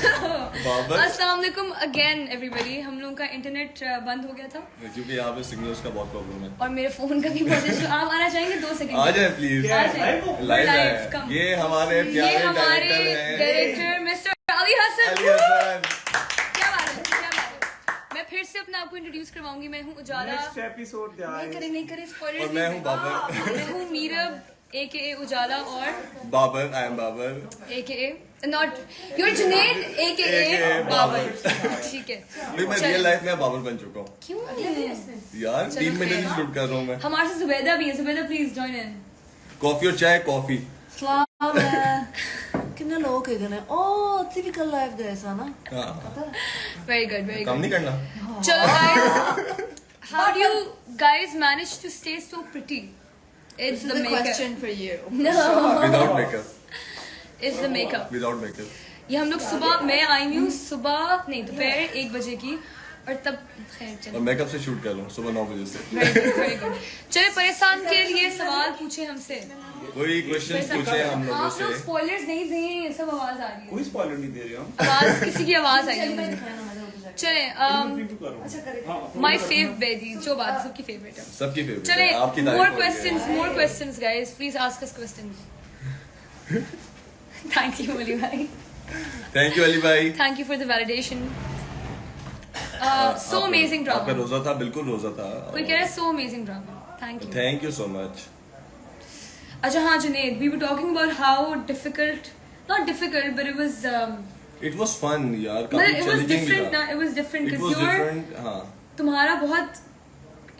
अस्सलाम वालेकुम again everybody. हम लोगों का इंटरनेट बंद हो गया था क्योंकि यहाँ पे सिग्नल्स का बहुत प्रॉब्लम है और मेरे फोन का भी बहुत इशू। आप आना चाहेंगे 2 सेकंड? आ जाए प्लीज। लाइव है कम। ये हमारे प्यारे डायरेक्टर मिस्टर अली हसन। क्या बात है, क्या बात है। मैं फिर से अपना आपको इंट्रोड्यूस करवाऊंगी। मैं हूँ उजाला। नहीं करे स्पॉयलर्स। और मैं हूँ बाबर। मैं हूँ मीरब AKA उजाला और Babar. I am Babar AKA not your Junaid AKA Babar. ठीक है भाई, मैं रियल लाइफ में बाबर बन चुका हूँ। क्यों यार 3 महीने से शूट कर रहा हूँ मैं। हमारे साथ जुबैदा भी है। Zubaida please join in. Coffee और चाय? कॉफी। सलाम है। कितने लोग है गने? ओह टिपिकल लाइफ जैसा ना। Very good very calm good. नहीं करना। चलो guys, how do you guys manage to stay so pretty? It's the makeup. question for you. No, without makeup. it's the makeup. Without makeup. ये हम लोग सुबह, मैं आई हूँ सुबह नहीं दोपहर 1 बजे की और तब खैर और चलो मेकअप से शूट कर रहा हूँ सुबह 9 बजे से। Very good. चलो परेशान के लिए सवाल पूछे हमसे। वही क्वेश्चन पूछे हम लोगों आप लोग से। स्पॉयलर्स नहीं दें, सब आवाज आ रही है। कोई स्पॉइलर नहीं दे रहे हम। आवाज किसी की आवाज आई है मुझे। चले माय फेवरेट बेदी जो बात सबकी फेवरेट है। सबकी फेवरेट चले है, आपकी तारीफ more हो रही है। questions guys, please ask us questions. Thank you Ali bhai. Thank you Ali भाई। Thank you for the validation. So amazing आपका drama. रोजा था? बिल्कुल रोजा था। कोई कह रहा है so amazing drama. Thank you. Thank you so much. अच्छा हाँ Junaid, we were talking about how difficult, not difficult but it was it was fun यार, मतलब काफी it was चैलेंजिंग भी different था। ना, it was different It because was you're different, हाँ। तुम्हारा बहुत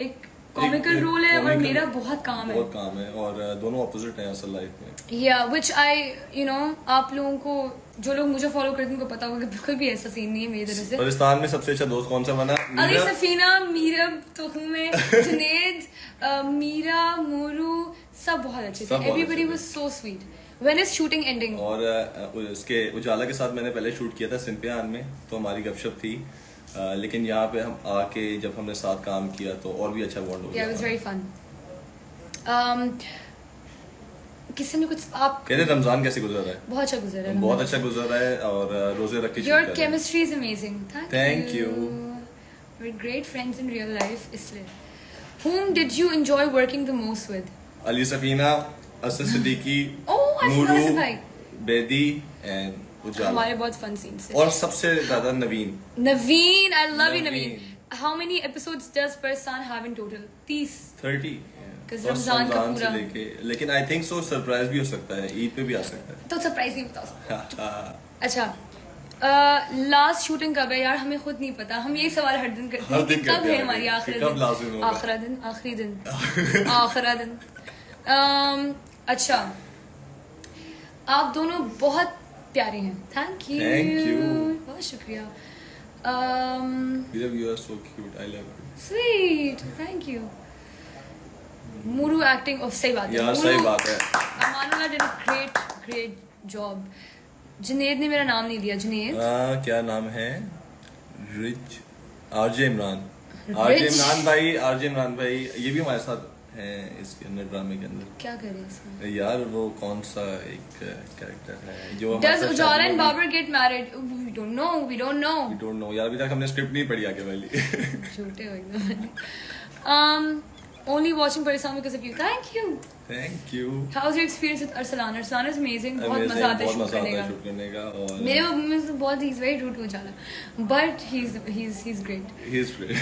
एक कॉमिकल एक रोल है और comical- मेरा बहुत काम है। बहुत काम है और दोनों ऑपोजिट हैं असल लाइफ में। Yeah, which I, you know, आप लोगों को जो लोग मुझे फॉलो करते हैं उनको पता होगा कि बिल्कुल भी ऐसा सीन नहीं है मेरी तरफ से। पाकिस्तान में सबसे अच्छा दोस्त कौन सा बना? अली मीरा? सफीना, मीरब तो हूँ मैं, जुनैद, मीरा, मोरू सब बहुत अच्छे थे। सब बहुत Everybody अच्छे was so sweet. When is shooting ending? और उसके उजाला के साथ मैंने पहले शूट किया था सिंपियान में, तो हमारी गपशप थी। लेकिन यहाँ पे हम आके जब हमने साथ काम किया तो और भी अच्छा बॉन्ड हो Yeah, गया। it was very fun. किसी ने कुछ आप कहते रमजान कैसे गुजर रहा है? बहुत अच्छा गुजरा है। बहुत अच्छा गुजर रहा है और रोजे रख के Your shoot कर रहे हैं। chemistry is amazing. Thank you. We're great friends in real life. इसलिए. Whom did you enjoy working the most with? Ali Safina, Asad Siddiqui, Oh, I forgot Asad bhai. Bedi and Ujala. हमारे बहुत fun scenes थे. और सबसे ज्यादा नवीन। Naveen, I love you, Naveen. Naveen. How many episodes does Parsan have in total? 30. 30 'Cause और रमजान का रमजान से पूरा। लेके, लेकिन आई थिंक सो सरप्राइज भी हो सकता है, ईद पे भी आ सकता तो सरप्राइज नहीं बता सकते। है। अच्छा, लास्ट शूटिंग कब है यार? हमें खुद नहीं पता। हम यही सवाल हर दिन करते हर हैं कि दिन कब करते है हैं हमारी कि आखिरी कब दिन? लाजिम होगा। आखिरी दिन, आखिरी दिन, आखिरी दिन। अच्छा, आप दोनों बहुत प्यारे हैं। Thank you. Thank you. बहुत शुक्रिया। You are so cute. I love you. Sweet, thank you. Muru acting of सही बात है यार मुरू- सही बात है। Amanullah did a great job. Junaid ने मेरा नाम नहीं लिया। जुनैद क्या नाम है? Rich RJ Imran. RJ Imran भाई ये भी हमारे साथ हैं इसके अंदर, ड्रामे के अंदर। क्या करे इसमें? यार वो कौन सा एक कैरेक्टर है जो Does Ujala and Babar get married? We don't know. We don't know यार, अभी तक हमने स्क्रिप्ट नहीं पढ़ी आगे वाली। झूठे हो एकदम। Only watching Parisam because of you. Thank you. Thank you. How's your experience with Arsalan? Arsalan is amazing. बहुत मजा आता है बहुत शूट मजा आता करने है का। शूट करने का और मेरे में से बहुत he's very rude to Ujala, but he's great. he is great।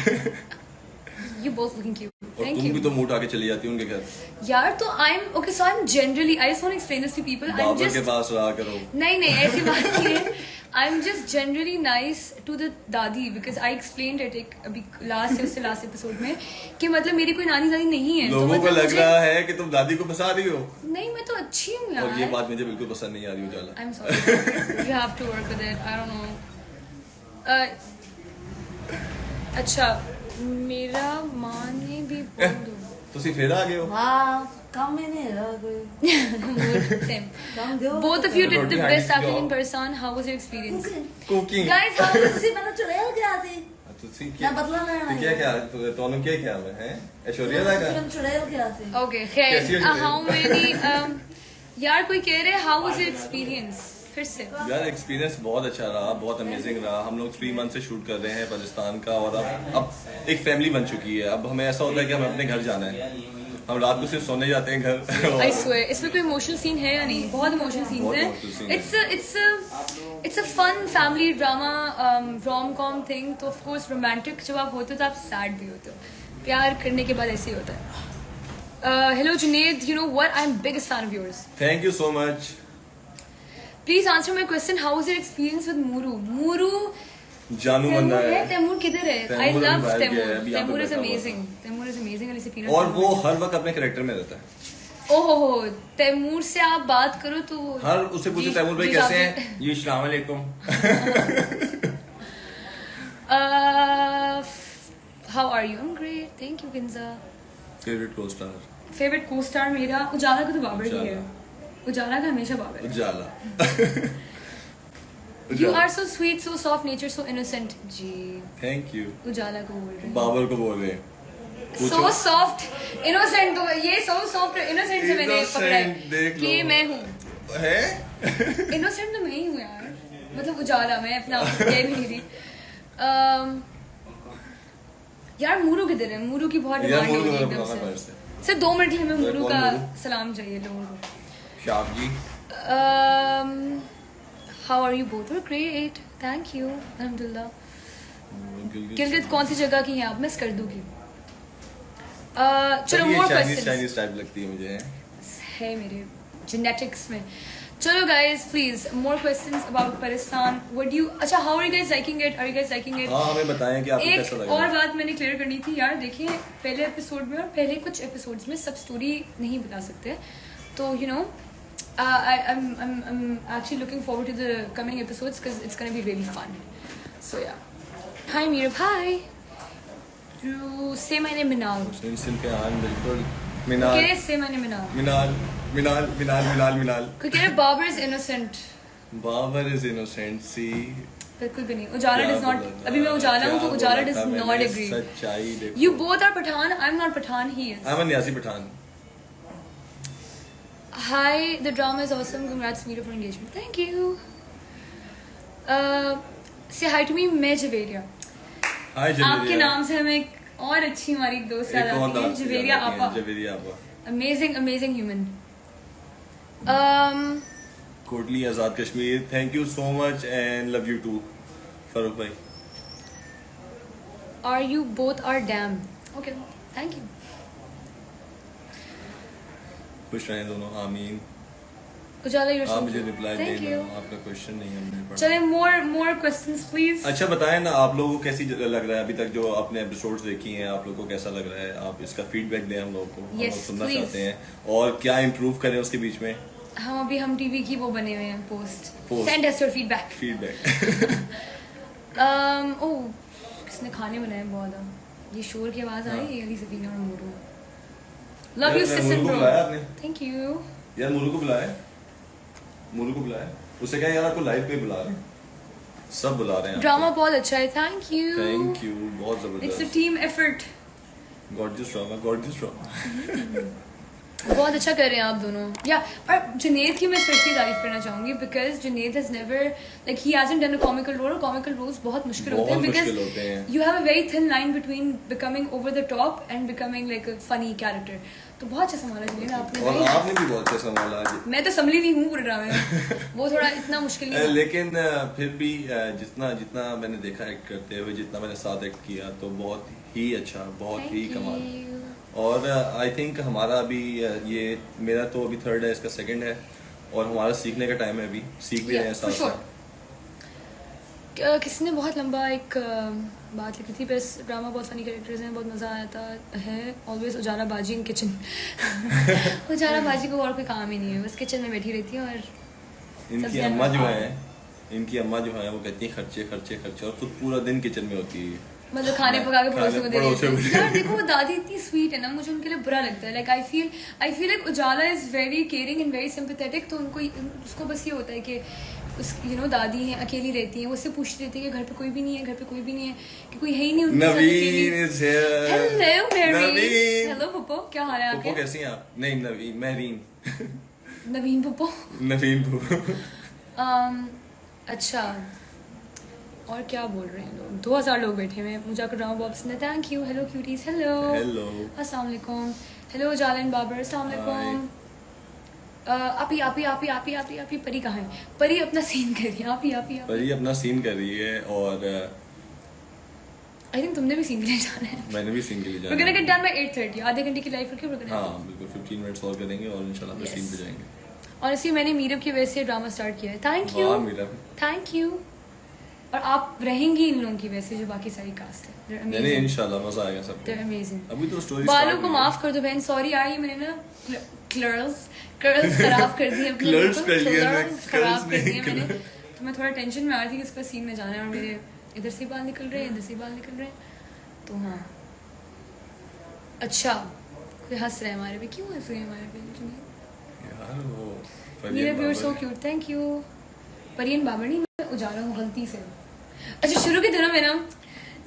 You both looking cute. और Thank तुम भी you. तो मूड आके चली जाती हो उनके घर। यार तो I'm okay. So I'm generally, I just want to explain this to people. I'm Babar just के पास रहा करो। नहीं ऐसी बात नहीं है। I'm just generally nice to the दादी because I explained it एक अभी लास्ट एपिसोड में कि मतलब मेरी कोई नानी दादी नहीं है। लोगों तो को मतलब लग मुझे- रहा है कि तुम दादी को फंसा रही हो नहीं, मैं तो अच्छी हूँ और ये यार। बात मुझे बिल्कुल पसंद नहीं आ रही उजाला। I'm sorry. You have to work with it. I don't know. अच्छा, मेरा माँ ने भी बोल दो। ਤੁਸੀਂ ਫੇਰ ਆ ਗਏ ਹੋ। हाँ काम में नहीं रहा कोई Same. काम दो Both of you did the Roti best hand acting in job. person. How was your experience? Cooking Guys, how was ਤੁਸੀਂ ਮੈਨੂੰ ਚੁੜੈਲ ਗਿਆ ਸੀ ਤੁਸੀਂ ਮੈਂ ਬਦਲਾ ਲੈਣਾ ਕੀ ਕਿਹਾ ਤੁਹਾਨੂੰ ਕੀ ਕਿਹਾ ਮੈਂ ਹੈ ऐश्वर्या ਦਾ ਤੁਸੀਂ ਮੈਨੂੰ ਚੁੜੈਲ ਗਿਆ ਸੀ Okay, खैर कैसी हो how many यार कोई कह रहे how was your experience? फिर से यार एक्सपीरियंस बहुत अच्छा रहा, बहुत अमेजिंग रहा। हम लोग 3 मंथ से शूट कर रहे हैं पाकिस्तान का, और अब एक फैमिली बन चुकी है। अब हमें ऐसा होता है कि हमें अपने घर जाना है, हम रात को सिर्फ सोने जाते हैं घर। आई स्वेयर इसमें कोई इमोशनल सीन है या नहीं? बहुत इमोशनल सीन्स बहुत हैं। emotional scene it's a fun family drama rom com thing. तो ऑफ कोर्स रोमांटिक जब आप होते हो तो आप सैड भी होते हो। प्यार करने के बाद ऐसे ही होता है। Hello Junaid, you know what, I am biggest fan of yours. Thank you so much. Please answer my question, how was your experience with Muru? Muru जानू बंदा है। तैमूर किधर है? आई तैमूर लव अभी तैमूर। अभी यहाँ पे तैमूर इज बैठा हुआ amazing. Taimur is amazing. Ali Safina और वो हर वक्त अपने कैरेक्टर में रहता है। ओहो, तैमूर से आप बात करो तो हर उससे पूछे जी- तैमूर भाई जी कैसे जाफर। हैं जी, अस्सलाम वालेकुम। How are you? I am great, thank you Kinza. Favourite को स्टार फेवरेट को स्टार मेरा उजाला का तो बाबर ही है। उजाला का हमेशा बाबर है। Ujala. You are so sweet, so soft nature, so innocent. जी थैंक यू। उजाला को बोल रहे हैं। बाबर को बोल रहे हैं। सो सॉफ्ट इनोसेंट, तो ये सो सॉफ्ट इनोसेंट से मैंने Innocent, पकड़ा देख है लो। कि मैं हूँ है इनोसेंट। तो मैं ही हूँ यार, मतलब उजाला। मैं अपना आप कह भी नहीं रही। यार मूरू किधर है? मूरू की बहुत यार डिमांड मूरू हो रही है को एकदम बुलाना से। मेरे से। सिर्फ 2 मिनट के लिए हमें मूरू कौन का मूरू? सलाम चाहिए लोगों को। शाब जी। How are you both? Great, thank you, अल्हम्दुलिल्लाह। गिलगित कौन सी जगह की हैं आप? मिस कर दूंगी। चलो more Chinese questions Chinese type लगती है मुझे। है मेरे जेनेटिक्स में। चलो guys please more questions about Pakistan. What you, अच्छा how are you guys liking it? Are you guys liking it? हाँ हमें बताएं कि आपको कैसा एक लगा। और बात मैंने क्लियर करनी थी यार। देखिए पहले एपिसोड में और पहले कुछ एपिसोड्स में सब स्टोरी नहीं बता सकते, तो you know I'm actually looking forward to the coming episodes because it's gonna be really fun. So yeah. Hi Meera, hi. You say my name Minal. सिल के आन बिल्कुल मिनाल Okay, say my name Minal. मिनाल मिनाल मिनाल मिनाल मिनाल। कोई कह रहे Babar is innocent. Babar is innocent सी। बिल्कुल भी नहीं। उजाला does not. अभी मैं उजाला हूँ तो उजाला does not agree. सच्चाई देखो। You both are Pathan. I'm not Pathan. He is. I'm a न्यासी Pathan. Hi, the drama is awesome. Congrats, Meera, for engagement. Thank you. Say hi to me, मैं जवेरिया। हाय आपके नाम से हमें एक और अच्छी हमारी दोस्त याद आती है, जवेरिया आपा। जवेरिया आपा। Amazing human. Kotli Azad Kashmir, thank you so much and love you too Farooq भाई। Are you both are damn? Okay, thank you. खुश रहें दोनों, आमीन। उजाला you're so आप मुझे cute. रिप्लाई Thank देना, you. आपका क्वेश्चन नहीं हमने पढ़ा। चले more questions please. अच्छा बताएं ना, आप लोगों को कैसी लग रहा है अभी तक जो आपने एपिसोड्स देखी हैं, आप लोगों को कैसा लग रहा है? आप इसका फीडबैक दें हम लोगों को, हम Yes, लोग सुनना please. चाहते हैं और क्या इम्प्रूव करें उसके बीच में। हम टीवी की वो बने हुए हैं post. Post. Send us your feedback. Feedback. ओह किसने खाने बनाए बहुत। ये शोर की आवाज आ रही है? अली सफीना और मोरू। लव यू यार, सिस्टर मोरू को ब्रो। बुलाया आपने? Thank you. यार मुरू को बुलाया, मुरू को बुलाया, उससे क्या यार आपको लाइव पे बुला रहे हैं, सब बुला रहे हैं। ड्रामा बहुत अच्छा है। Thank you. थैंक यू, बहुत इट्स अ जबरदस्त। Team effort. Gorgeous drama, gorgeous drama. बहुत अच्छा कर रहे हैं आप दोनों। या और जुनेद की मैं स्पेशली तारीफ करना चाहूंगी because Junaid has never like he hasn't done a comical role. और कॉमिकल रोल्स बहुत मुश्किल होते हैं बहुत मुश्किल होते हैं। Because you have a very thin line between becoming over the top and becoming like a funny character. तो बहुत अच्छा संभाला जुनेद आपने। और आपने भी बहुत अच्छा संभाला आज। मैं तो संभली नहीं हूँ पूरे ड्रामे में। वो थोड़ा इतना मुश्किल नहीं था। लेकिन फिर भी जितना जितना मैंने देखा एक्ट करते हुए, जितना मैंने साथ एक्ट किया, तो बहुत ही अच्छा, बहुत ही Thank कमाल। you. और आई थिंक हमारा अभी ये मेरा तो अभी 3rd है, इसका 2nd है, और हमारा सीखने का टाइम है, अभी सीख भी रहे हैं Yeah, for साथ sure. साथ। किसी ने बहुत लंबा एक बात लिखी थी, बस ड्रामा बहुत फनी कैरेक्टर्स हैं, बहुत मज़ा आता है। ऑलवेज उजाला बाजी इन किचन। उजाला बाजी को और कोई काम ही नहीं है, बस किचन में बैठी रहती है। और इनकी सबसे अम्मा जो ज्यादा- है, इनकी अम्मा जो है वो कहती है खर्चे खर्चे खर्चे, और खुद पूरा दिन किचन में होती है। मतलब खाने पका के पड़ोसियों को दे पड़ोसियों को देती है। यार देखो वो दादी इतनी स्वीट है ना, मुझे उनके लिए बुरा लगता है। Like I feel like Ujala is very caring and very sympathetic. तो उनको उसको बस ये होता है कि उस दादी हैं, अकेली रहती हैं, वो उससे पूछती रहती है कि घर पे कोई भी नहीं है, घर पे कोई भी नहीं है, कि कोई है ही नहीं उनके साथ अकेली। नवीन is here. हेलो मेरी। नवीन। हेलो पप्पो, क्या हाल है पुप्पो आपके? कैसी हैं आप? नहीं नवीन, महरीन। नवीन पप्पो। नवीन पुप्पो। अच्छा और क्या बोल रहे हैं लोग? 2000 लोग बैठे हुए हैं। मुझे ड्रामा बॉक्स ने thank you. Hello cuties, hello hello अस्सलाम वालेकुम। हेलो जालिन बाबर, अस्सलाम वालेकुम। आपी आपी आपी आपी आपी आपी परी कहाँ है? परी अपना सीन कर रही है। आपी आपी आपी परी अपना सीन कर रही है और आई थिंक तुमने भी सीन के लिए जाना है। मैंने भी सीन के लिए We're gonna get जाना done by 8:30. आधे घंटे की लाइव करके we're gonna हाँ बिल्कुल 15 मिनट्स और करेंगे और इंशाल्लाह फिर Yes. सीन पे जाएंगे। और इसी मैंने मीरब की वजह से ड्रामा स्टार्ट किया है। थैंक यू, वाह मेरा थैंक यू। और आप रहेंगी इन लोगों की वजह से जो बाकी सारी कास्ट है। They're नहीं amazing. इंशाल्लाह मजा आएगा सबको। They're amazing. अभी तो स्टोरी बालों को माफ कर दो बहन, सॉरी यार, ये मैंने ना कर्ल्स खराब कर दिए अपने। Curls कर लिए मैं, Curls खराब curls कर दिए नहीं, मैंने। तो मैं थोड़ा टेंशन में आ रही थी कि इसका सीन में जाना है और मेरे इधर से बाल निकल रहे हैं, इधर से बाल निकल रहे हैं। तो हाँ अच्छा, कोई हंस रहे हैं हमारे पे। क्यों हंस रहे हैं हमारे पे? यार वो Meera you are so cute, thank you. परियन बाबर नहीं, मैं उजाला हूँ गलती से। अच्छा शुरू के दिनों में ना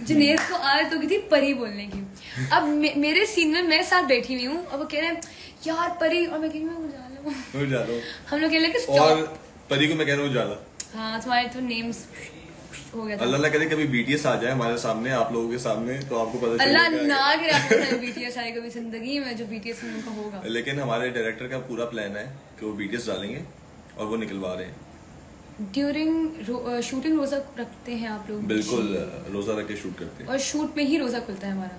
जुनेद को आदत हो गई थी परी बोलने की। अब मेरे सीन में मैं साथ बैठी हुई हूँ और वो कह रहे हैं यार परी, और मैं कह रही हूँ मैं उजाला हूँ। उजाला हम लोग कह रहे हैं कि और stop। परी को मैं कह रहा हूँ उजाला। हाँ तुम्हारे तो नेम्स हो गया था। अल्लाह ना करे कभी बीटीएस आ जाए हमारे सामने, आप लोगों के सामने, तो आपको पता अल्लाह चलेगा। ना करे आपके साथ बीटीएस आए कभी जिंदगी में, जो बीटीएस में उनका होगा। लेकिन हमारे डायरेक्टर का पूरा प्लान है कि वो बीटीएस डालेंगे और वो निकलवा रहे हैं। ड्यूरिंग शूटिंग रोजा रखते हैं आप लोग? बिल्कुल रोजा रख के शूट करते हैं। और शूट में ही रोजा खुलता है हमारा।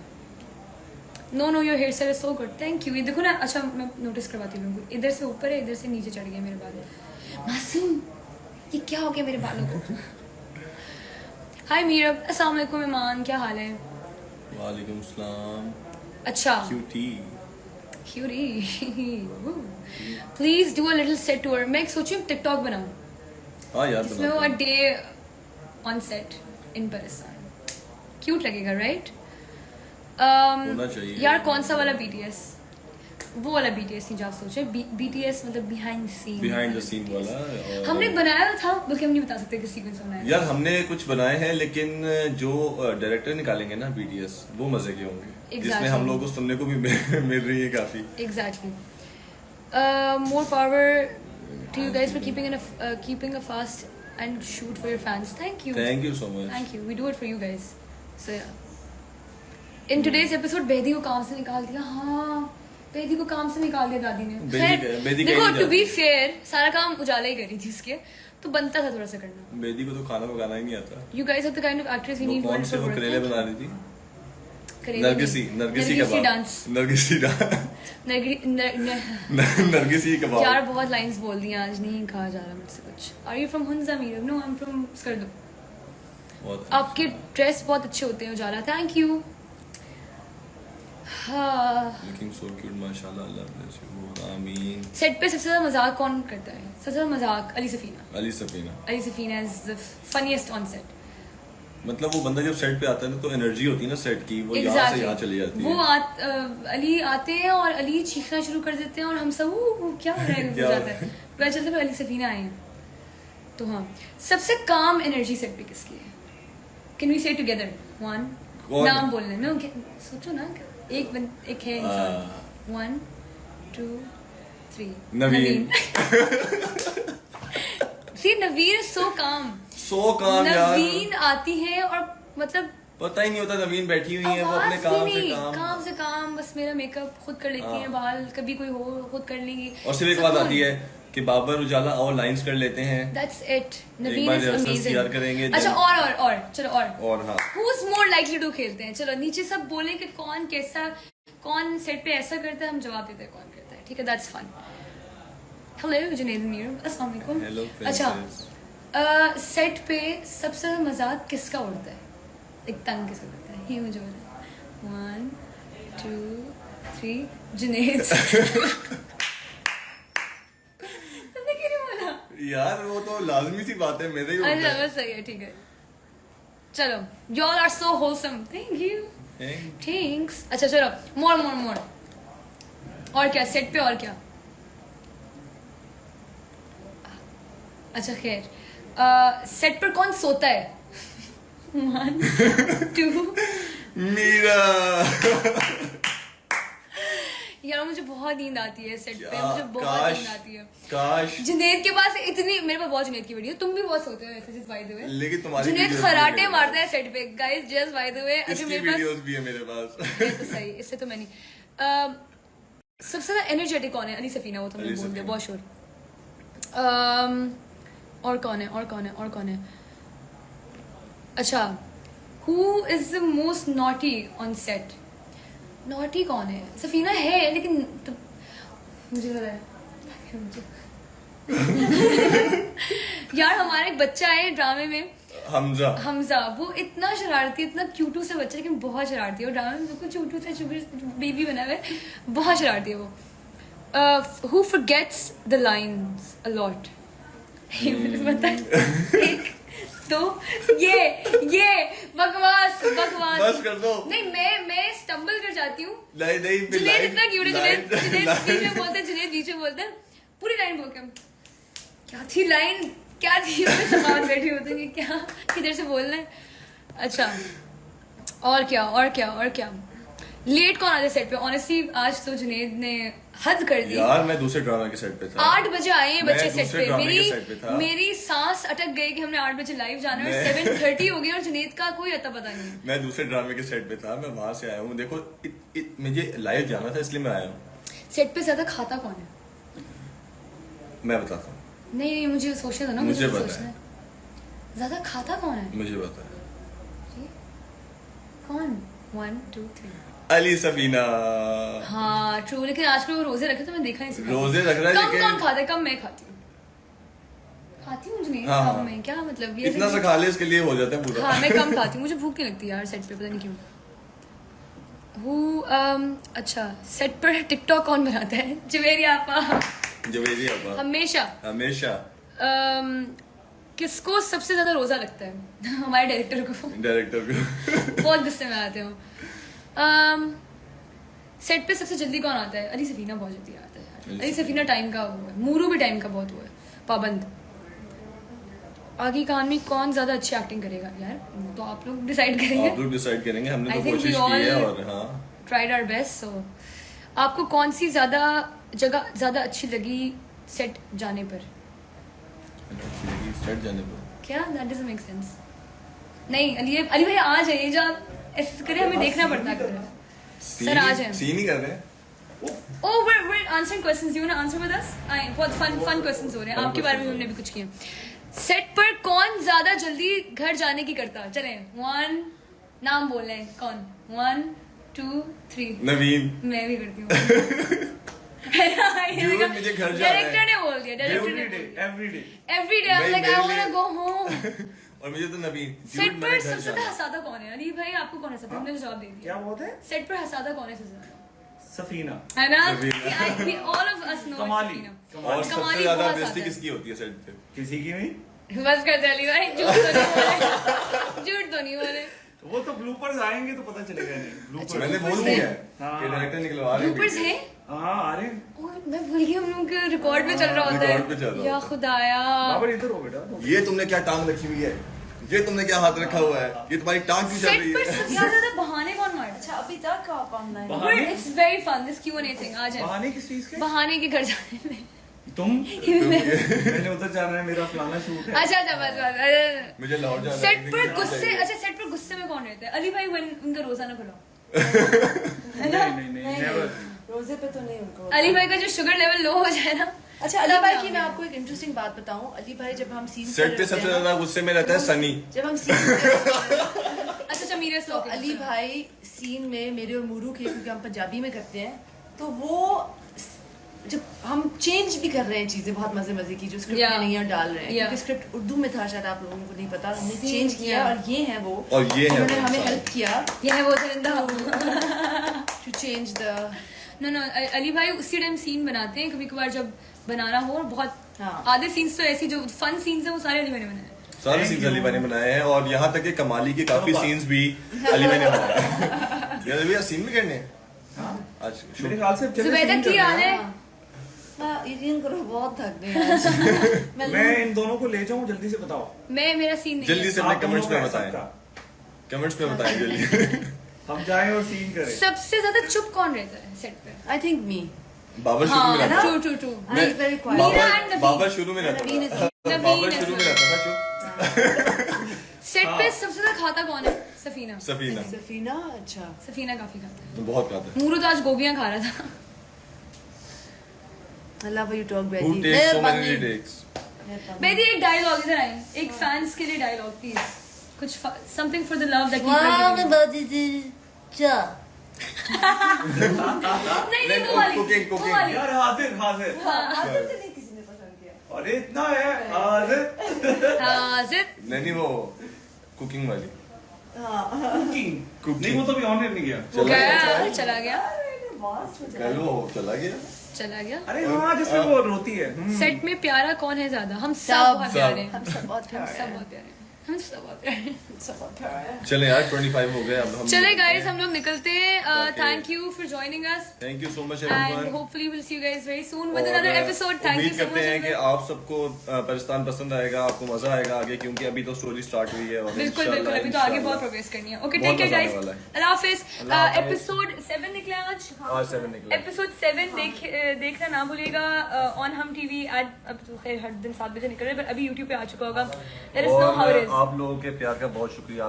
No your hair style is so good, thank you. ये देखो ना, अच्छा मैं नोटिस करवाती हूँ लोगों को, इधर से ऊपर है, इधर से नीचे चढ़ गया मेरे बाल। मासूम, ये क्या हो गया मेरे बालों को? हाय मीरब, अस्सलाम वालेकुम ईमान, क्या हाल है? वालेकुम सलाम। अच्छा cutie cutie please do a little set tour. मैं सोचूं टिकटॉक बनाऊं हाँ यार इसमें वो बनाते day on set in Pakistan. Cute लगेगा राइट? होना चाहिए। यार कौन सा वाला BTS? वो वाला BTS नहीं जो आप सोचे। BTS मतलब बिहाइंड द सीन वाला। और हमने बनाया था, बल्कि हम नहीं बता सकते किस सीक्वेंस में बनाया। यार हमने कुछ बनाए हैं, लेकिन जो डायरेक्टर निकालेंगे ना बीटीएस, वो मजे के होंगे। जिसमें हम लोगों को सुनने को भी मिल रही है काफी। Exactly. More power to you guys for keeping a fast and shoot for your fans. Thank you. Thank you so much. Thank you. We do it for you guys. So yeah. In today's episode, Bedi को काम से निकाल दिया। हाँ, बेदी को काम से निकाल दिया दादी ने। बेदी देखो, कहीं to be fair, सारा काम उजाला ही कर रही थी उसके, तो बनता था थोड़ा सा करना। बेदी को तो खाना पकाना ही नहीं आता। You guys are the kind of actress we वो need. कौन से वो करेले बना रही थी? करेले नरगिसी कबाब। डांस। नरगिसी डांस। नरगिसी कबाब। यार बहुत लाइंस बोल दी आज, नहीं कहा जा रहा मुझसे कुछ। Are you from Hunza Meerab? No, I'm from Skardu. बहुत आपके ड्रेस बहुत अच्छे होते हैं उजाला, थैंक यू। हाँ, लुकिंग सो क्यूट माशाल्लाह, अल्लाह ब्लेस यू, आमीन। सेट पे सबसे ज्यादा मजाक कौन करता है? सबसे ज्यादा मजाक Ali Safina. Ali Safina. Ali Safina is the funniest on set. मतलब वो बंदा जब सेट पे आता है ना, तो एनर्जी होती है ना सेट की, वो यहाँ से यहाँ चली जाती है। वो अली आते हैं और अली चीखना शुरू कर देते हैं और हम सब वो क्या हो रहा है हो जाता है, पता चलता है अली सफीना आए हैं। तो हाँ, सबसे काम एनर्जी सेट पे किसकी है? कैन वी से टुगेदर? वन नाम बोलने नो, सोचो ना, एक है इंसान। 1 2 3 नवीन। सी नवीन इज सो काम यार। नवीन आती है और मतलब पता ही नहीं होता नवीन बैठी हुई है, वो अपने आवाज काम भी से नहीं, काम। काम से काम, बस मेरा मेकअप खुद कर लेती है, बाल कभी कोई हो खुद कर लेंगी। और सिर्फ एक बात आती है कि बाबर उजाला और लाइंस कर लेते हैं। That's it. एक नवीन बार is rehearsals amazing. तैयार करेंगे, अच्छा और चलो और हाँ, Who's more likely to खेलते हैं? चलो नीचे सब बोले कि कौन कैसा, कौन सेट पे ऐसा करता है, हम जवाब देते हैं कौन करता है, ठीक है? That's fun. Hello Junaid Mir, अस्सलाम वालेकुम। Hello, अच्छा सेट पे सबसे ज्यादा मजाक किसका उड़ता है? एक तंग किसका उड़ता है? ये मुझे बता। 1 2 3 जुनैद। यार वो तो लाजमी सी बात है, मेरे ही होता अच्छा है। बस सही है, ठीक है। चलो, you all are so wholesome. Thank you. Thanks. अच्छा चलो, more. और क्या सेट पे, और क्या? अच्छा खैर, सेट पर कौन सोता है? 1 2 मीरा। यार मुझे बहुत नींद आती है सेट पे, मुझे बहुत काश नींद आती है। काश जुनैद के पास इतनी, मेरे पास बहुत जुनैद की वीडियो, तुम भी बहुत सोते हो ऐसे जिस बाय द वे। लेकिन तुम्हारी जुनैद videos खराटे भी है मारता है सेट पे guys, just by the way. अगर इसकी मेरे पास वीडियोस भी है मेरे पास। ये तो सही, इससे तो मैं नहीं। सबसे ज्यादा एनर्जेटिक कौन है? अली सफीना, वो तो हमने अली बोल दिया, सफीना। बहुत श्योर। और कौन है, और कौन है, और कौन है? अच्छा, who is the most naughty on set? Naughty कौन है? सफीना है लेकिन मुझे पता है यार हमारा एक बच्चा है ड्रामे में, हमजा, वो इतना शरारती, इतना क्यूटू से बच्चा, लेकिन बहुत शरारती है। और ड्रामे में बिल्कुल क्यूटू से शुगर बेबी बना हुआ है, बहुत शरारती है वो। Who forgets the lines a lot? पता है? एक तो ये बकवास बस कर दो। नहीं, मैं स्टम्बल कर जाती हूँ। नहीं जुनैद इतना क्यूट है, जुनैद बीच में बोलते हैं, जुनैद बीच में बोलते हैं, पूरी लाइन बोल के क्या थी लाइन, क्या थी, मैं सामान बैठी होती हूँ क्या किधर से बोलना है। अच्छा, और क्या लेट कौन आते सेट पे? ऑनेस्टली आज तो जुनैद ने हद कर दी यार मैं दूसरे ड्रामा के सेट पे था, 8 बजे आए हैं बच्चे सेट दूसरे पे। ड्रामे के सेट पे था। मेरी सांस अटक गई कि हमने 8 बजे लाइव जाना है और 7:30 हो गई और जुनैद का कोई अता पता नहीं। मैं दूसरे ड्रामे के सेट पे था, मैं वहां से आया हूँ। देखो मुझे लाइव जाना था इसलिए मैं आया हूँ। सेट पे ज्यादा खाता कौन है? मैं बताता हूँ, नहीं मुझे सोचना था ना, मुझे तो पता सोचना है। ज्यादा खाता कौन है? मुझे पता है, कौन? 1 2 3 अली सफीना। हाँ ट्रू, लेकिन आजकल वो रोजे रखे तो मैं देखा नहीं। रोजे रख रहा है कम लेकिन कौन खाता है? कम मैं खाती हूँ जुनैद, हाँ। कम मैं, क्या मतलब ये इतना सा खा ले इसके लिए हो जाता है पूरा। हाँ मैं कम खाती हूँ, मुझे भूख नहीं लगती यार सेट पे, पता नहीं क्यों। अच्छा, सेट पर टिकटॉक कौन बनाता है? जवेरी आपा। जवेरी आपा हमेशा। किसको सबसे ज्यादा रोजा लगता है? हमारे डायरेक्टर को बहुत गुस्से में आते हो। सेट पे सबसे जल्दी कौन आता है? अली सफीना बहुत जल्दी आता है यार। अली सफीना टाइम का वो है, मूरू भी टाइम का बहुत वो है, पाबंद। आगे कहानी में कौन ज्यादा अच्छी एक्टिंग करेगा यार? तो आप लोग डिसाइड करेंगे। आप लोग डिसाइड करेंगे, हमने I तो think कोशिश we की है all और हाँ tried our best, so आपको कौन सी जगह ज्यादा अच्छी लगी सेट जाने पर? सेट जाने पर क्या? That doesn't make sense. नहीं अली भाई आ जाइए, जो आप ऐसे करें हमें देखना पड़ता है। सर आ जाए। सीन ही कर रहे हैं। Oh, we're answering questions. You wanna answer with us? आए, बहुत fun questions हो रहे हैं। आपके बारे में हमने भी कुछ किए। सेट पर कौन ज्यादा जल्दी घर जाने की करता? चले 1 नाम बोल रहे हैं, कौन? 1 2 3 नवीन। मैं भी करती हूँ। मुझे घर जाना है। डायरेक्टर ने बोल दिया, डायरेक्टर ने every day I like I want to go home. और मुझे तो नवीन। सेट पर सबसे ज्यादा हंसाता कौन है? अली भाई आपको कौन हंसाता है? हमने जवाब दे दिया। क्या बोलते हैं? सेट पर हंसाता कौन है सबसे ज्यादा? सफीना है ना? नवीन। ऑल ऑफ अस नो कमाली। और सबसे कमाली ज्यादा बहुत बेइज्जती ज्यादा। किसकी होती है सेट पे? किसी की नहीं, बस कर दे अली भाई, झूठ तो नहीं बोले। वो तो ब्लूपर्स आएंगे तो पता चलेगा। नहीं ब्लूपर्स मैंने बोल bloopers दिया है? है कि डायरेक्टर निकलवा रहे हैं ब्लूपर्स video। हैं? हाँ आ रहे हैं। ओह, मैं भूल गई, हम लोग के रिकॉर्ड में चल रहा होता रिकॉर्ड पे चल रहा है। या होता है। खुदाया। बाबर इधर हो बेटा। ये तुमने क्या टांग रखी हुई है? ये तुमने क्या हाथ रखा हुआ है? ये तुम्हारी टांग क्यों चल सेट रही पर है? सबसे ज्यादा बहाने कौन मारता अच्छा अभी तक आप ऑनलाइन बहाने? है? It's very fun this Q&A thing. आ जाए बहाने किस चीज के? बहाने के घर जाने में। तुम मैंने उधर जाना है, मेरा फलाना शूट है। अच्छा बस अरे मुझे लाहौर जाना है, सेट लेकिन पर जाना गुस्से, चाहिए। अच्छा सेट पर गुस्से में कौन रहता है? अली भाई when उनका रोजा ना खुला। नहीं नेवर। रोजे पे तो नहीं उनको। अली भाई का जो शुगर लेवल लो हो जाए ना। अच्छा अली भाई की मैं आपको एक इंटरेस्टिंग बात बताऊं। अली भाई जब हम सीन सेट पे सबसे ज्यादा गुस्से में रहता है सनी। जब हम सीन अच्छा मेरे तो अली भाई सीन में मेरे और मूरू के, क्योंकि हम पंजाबी में करते हैं, तो वो जब हम चेंज भी कर रहे हैं चीजें बहुत मजे की जो स्क्रिप्ट Yeah. में नहीं है डाल रहे हैं, Yeah. क्योंकि स्क्रिप्ट उर्दू में था, शायद आप लोगों को नहीं पता, हमने See, चेंज किया yeah. और ये है वो, और ये है उन्होंने वो हमें इंसान। हेल्प किया ये है वो दरिंदा। To change the no Ali भाई उसी टाइम सीन बनाते हैं, कभी कभार जब बनाना हो। और बहुत हाँ। आधे सीन्स तो ऐसी जो फन सीन्स है वो सारे अली भाई ने बनाए हैं। सारे सीन्स अली भाई ने बनाए हैं और यहाँ तक कि कमाली के काफी सीन्स भी अली भाई ने बनाए हैं। यार भैया सीन भी करने हैं हाँ आज मेरे ख्याल से चले जुबैदा सीन की कर याद रहे हैं। है? यकीन करो बहुत थक गए आज। मैं इन दोनों को ले जाऊं, जल्दी से बताओ। मैं मेरा सीन नहीं जल्दी है। से अपने आप कमेंट्स दोनों में का बताएं, सबका। कमेंट्स में बताएं जल्दी। हम जाएं और सीन करें। सबसे ज्यादा चुप कौन रहता है सेट पे? आई थिंक मी बाबर शुरू में रहता true true true I very quite Meera and Naveen. Babar शुरू में रहता Naveen is था Naveen बाबर as शुरू में well. रहता था चुप सेट पे सबसे ज्यादा खाता कौन है? सफीना सफीना सफीना अच्छा सफीना काफी खाता है। बहुत खाता है मूरू तो आज गोभियां खा रहा था। I love you talk Who बेटी takes so many takes Bedi एक डायलॉग इधर आए, एक फैंस के लिए डायलॉग प्लीज, कुछ something for the love that you नहीं वो वाली Cooking, वो cooking. वाली यार हाजिर हाजिर किसी ने पसंद किया और इतना है हाजिर हाजिर नहीं वो कुकिंग वाली कुकिंग नहीं वो तो भी ऑन नहीं किया वो गया चला गया कल वो चला गया चला गया। अरे हाँ जिसमें वो रोती है सेट में प्यारा कौन है ज्यादा? हम सब सब। बहुत प्यारे हैं, हम सब बहुत हम प्यारे सब बहुत प्यारे हैं, हम सब बहुत प्यारे हैं। सब बहुत प्यारे हैं। चले यार 25 हो गए अब हम चले गाइस हम लोग निकलते हैं। Okay. Thank you for joining us thank you so much and everyone hopefully will see you guys very soon with another episode. Thank you उम्मीद सो करते हैं कि मच। आप सबको पाकिस्तान पसंद आएगा, आपको मजा आएगा आगे, क्योंकि अभी तो स्टोरी स्टार्ट हुई है और बिल्कुल बिल्कुल अभी तो आगे बहुत प्रोग्रेस करनी है। ओके बहुत टेक केयर मजा गाइस, आने वाला है। अल्लाह हाफिज। अल्लाह हाफिज। एपिसोड 7 निकला आज। आज 7 निकला। एपिसोड 7 देखना ना भूलिएगा ऑन हम टीवी। आज अब तो खैर हर दिन 7 बजे निकल रहे हैं, पर अभी यूट्यूब पे आ चुका होगा। Let us know how it और इज। आप लोगों के प्यार का बहुत शुक्रिया।